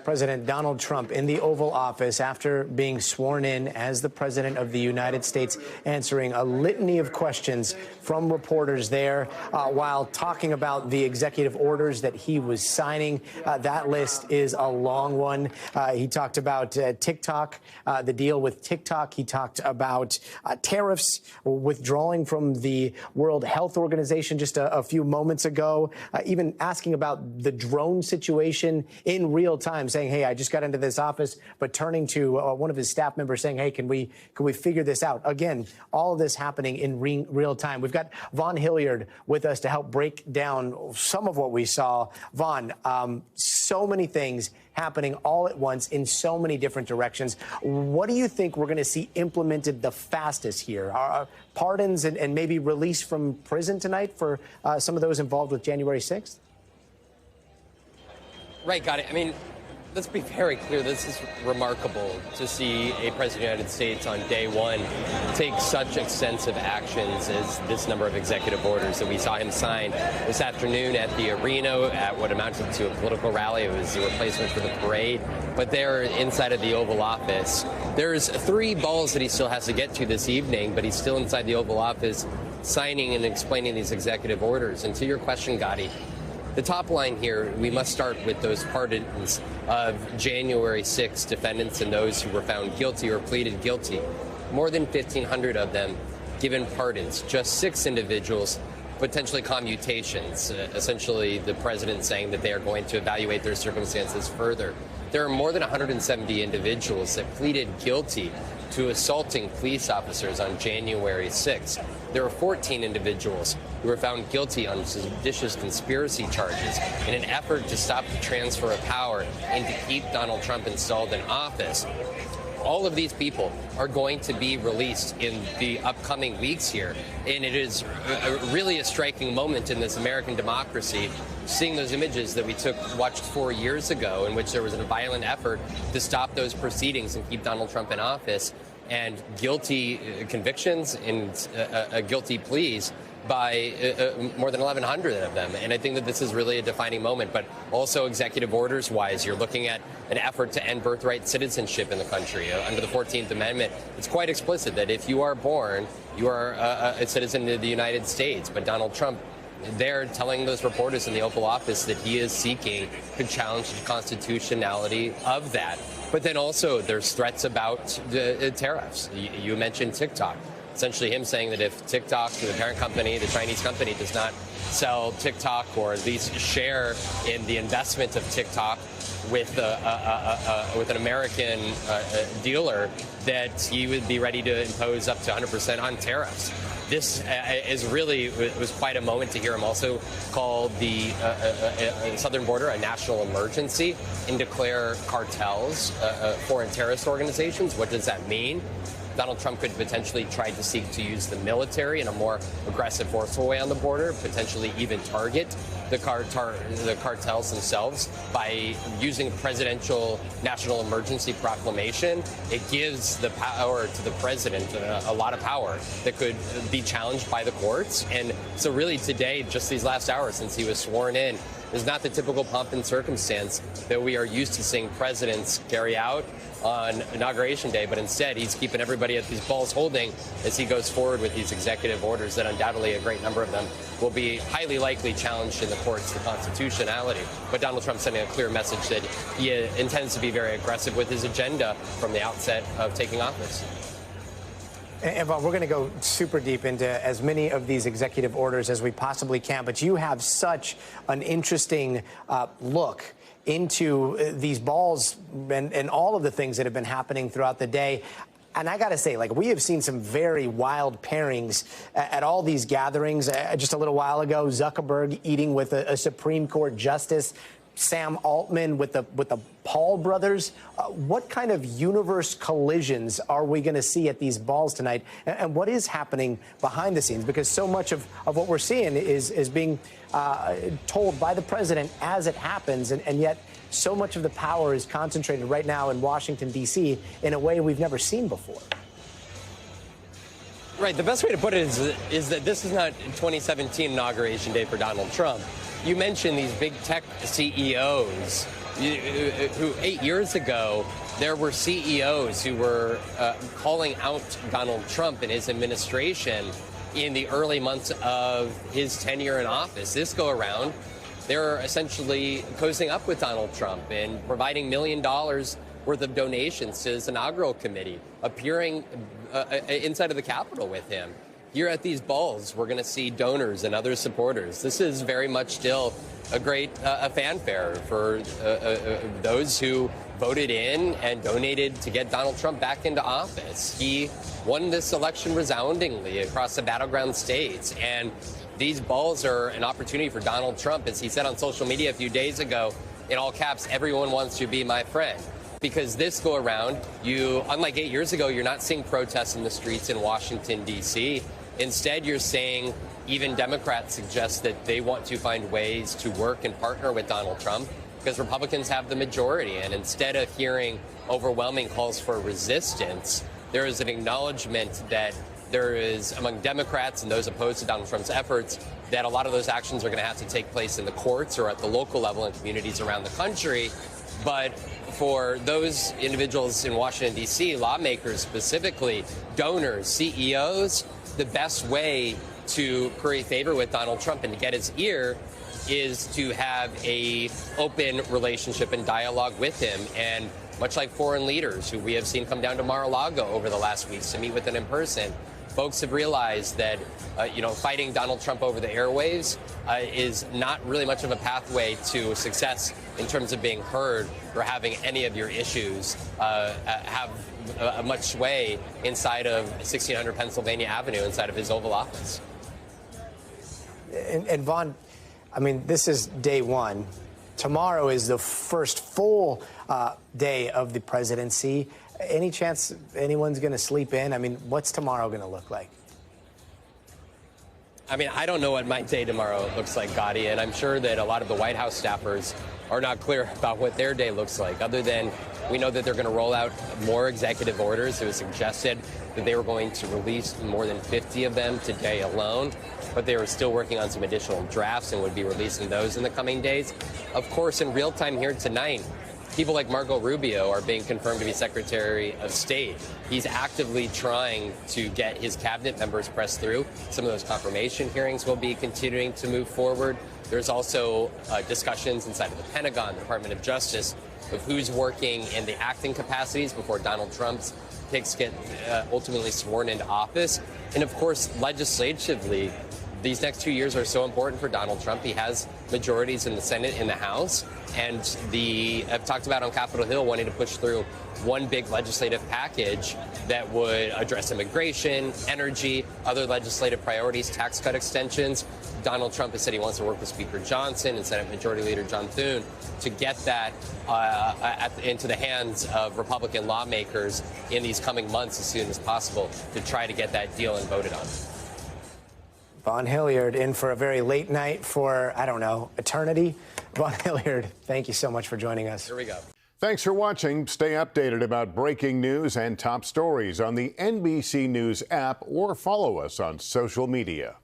President Donald Trump in the Oval Office after being sworn in as the President of the United States, answering a litany of questions from reporters there while talking about the executive orders that he was signing. That list is a long one. He talked about TikTok, the deal with TikTok. He talked about tariffs, withdrawing from the World Health Organization just a few moments ago, even asking about the drone situation in real time, saying, hey, I just got into this office, but turning to one of his staff members saying, hey, can we figure this out? Again, all of this happening in real time. We've got Vaughn Hilliard with us to help break down some of what we saw. Vaughn, so many things happening all at once in so many different directions. What do you think we're going to see implemented the fastest here? Are pardons and maybe release from prison tonight for some of those involved with January 6th? Right, got it. I mean, let's be very clear. This is remarkable to see a president of the United States on day one take such extensive actions as this number of executive orders that we saw him sign this afternoon at the arena at what amounted to a political rally. It was the replacement for the parade. But there inside of the Oval Office, there's 3 balls that he still has to get to this evening, but he's still inside the Oval Office signing and explaining these executive orders. And to your question, Gotti, the top line here, we must start with those pardons of January 6 defendants and those who were found guilty or pleaded guilty. More than 1,500 of them given pardons. Just 6 individuals, potentially commutations. Essentially, the president saying that they are going to evaluate their circumstances further. There are more than 170 individuals that pleaded guilty to assaulting police officers on January 6th. There were 14 individuals who were found guilty on seditious conspiracy charges in an effort to stop the transfer of power and to keep Donald Trump installed in office. All of these people are going to be released in the upcoming weeks here. And it is really a striking moment in this American democracy, seeing those images that we watched 4 years ago, in which there was a violent effort to stop those proceedings and keep Donald Trump in office, and guilty convictions and guilty pleas by more than 1,100 of them. And I think that this is really a defining moment. But also executive orders wise, you're looking at an effort to end birthright citizenship in the country. Under the 14th Amendment, it's quite explicit that if you are born, you are a citizen of the United States. But Donald Trump, they're telling those reporters in the Oval Office that he is seeking to challenge the constitutionality of that. But then also there's threats about the tariffs. You mentioned TikTok. Essentially him saying that if TikTok, the parent company, the Chinese company, does not sell TikTok or at least share in the investment of TikTok with an American dealer, that he would be ready to impose up to 100% on tariffs. This was quite a moment to hear him also call the southern border a national emergency and declare cartels foreign terrorist organizations. What does that mean? Donald Trump could potentially try to seek to use the military in a more aggressive, forceful way on the border, potentially even target the cartels themselves by using a presidential national emergency proclamation. It gives the power to the president, a lot of power that could be challenged by the courts. And so really today, just these last hours since he was sworn in, is not the typical pomp and circumstance that we are used to seeing presidents carry out on Inauguration Day, but instead he's keeping everybody at these balls holding as he goes forward with these executive orders that undoubtedly a great number of them will be highly likely challenged in the courts, the constitutionality. But Donald Trump sending a clear message that he intends to be very aggressive with his agenda from the outset of taking office. And Vaughn, we're going to go super deep into as many of these executive orders as we possibly can, but you have such an interesting look into these balls and all of the things that have been happening throughout the day. And I got to say, we have seen some very wild pairings at all these gatherings. Just a little while ago, Zuckerberg eating with a Supreme Court justice, Sam Altman with the Paul brothers. What kind of universe collisions are we going to see at these balls tonight? And what is happening behind the scenes? Because so much of what we're seeing is being told by the president as it happens. And yet so much of the power is concentrated right now in Washington, D.C. in a way we've never seen before. Right. The best way to put it is that this is not 2017 Inauguration Day for Donald Trump. You mentioned these big tech CEOs who 8 years ago, there were CEOs who were calling out Donald Trump and his administration in the early months of his tenure in office. This go around, they're essentially cozying up with Donald Trump and providing $1 million worth of donations to his inaugural committee, appearing inside of the Capitol with him. Here at these balls, we're going to see donors and other supporters. This is very much still a great fanfare for those who voted in and donated to get Donald Trump back into office. He won this election resoundingly across the battleground states, and these balls are an opportunity for Donald Trump. As he said on social media a few days ago, in all caps, everyone wants to be my friend. Because this go around, unlike 8 years ago, you're not seeing protests in the streets in Washington, D.C. Instead, you're saying even Democrats suggest that they want to find ways to work and partner with Donald Trump because Republicans have the majority. And instead of hearing overwhelming calls for resistance, there is an acknowledgement that there is, among Democrats and those opposed to Donald Trump's efforts, that a lot of those actions are going to have to take place in the courts or at the local level in communities around the country. But for those individuals in Washington, D.C., lawmakers specifically, donors, CEOs, the best way to curry favor with Donald Trump and to get his ear is to have a open relationship and dialogue with him. And much like foreign leaders who we have seen come down to Mar-a-Lago over the last weeks to meet with him in person, folks have realized that, fighting Donald Trump over the airwaves is not really much of a pathway to success in terms of being heard or having any of your issues have much sway inside of 1600 Pennsylvania Avenue, inside of his Oval Office. And Vaughn, I mean, this is day one. Tomorrow is the first full day of the presidency. Any chance anyone's going to sleep in? I mean, what's tomorrow going to look like? I mean, I don't know what my day tomorrow looks like, Gotti, and I'm sure that a lot of the White House staffers are not clear about what their day looks like, other than we know that they're going to roll out more executive orders. It was suggested that they were going to release more than 50 of them today alone, but they were still working on some additional drafts and would be releasing those in the coming days. Of course, in real time here tonight, people like Marco Rubio are being confirmed to be Secretary of State. He's actively trying to get his cabinet members pressed through. Some of those confirmation hearings will be continuing to move forward. There's also discussions inside of the Pentagon, the Department of Justice, of who's working in the acting capacities before Donald Trump's picks get ultimately sworn into office. And of course, legislatively, these next 2 years are so important for Donald Trump. He has majorities in the Senate, in the House, and I've talked about on Capitol Hill wanting to push through one big legislative package that would address immigration, energy, other legislative priorities, tax cut extensions. Donald Trump has said he wants to work with Speaker Johnson and Senate Majority Leader John Thune to get that into the hands of Republican lawmakers in these coming months as soon as possible to try to get that deal and voted on. Vaughn Hilliard in for a very late night for, I don't know, eternity. Vaughn Hilliard, thank you so much for joining us. Here we go. Thanks for watching. Stay updated about breaking news and top stories on the NBC News app or follow us on social media.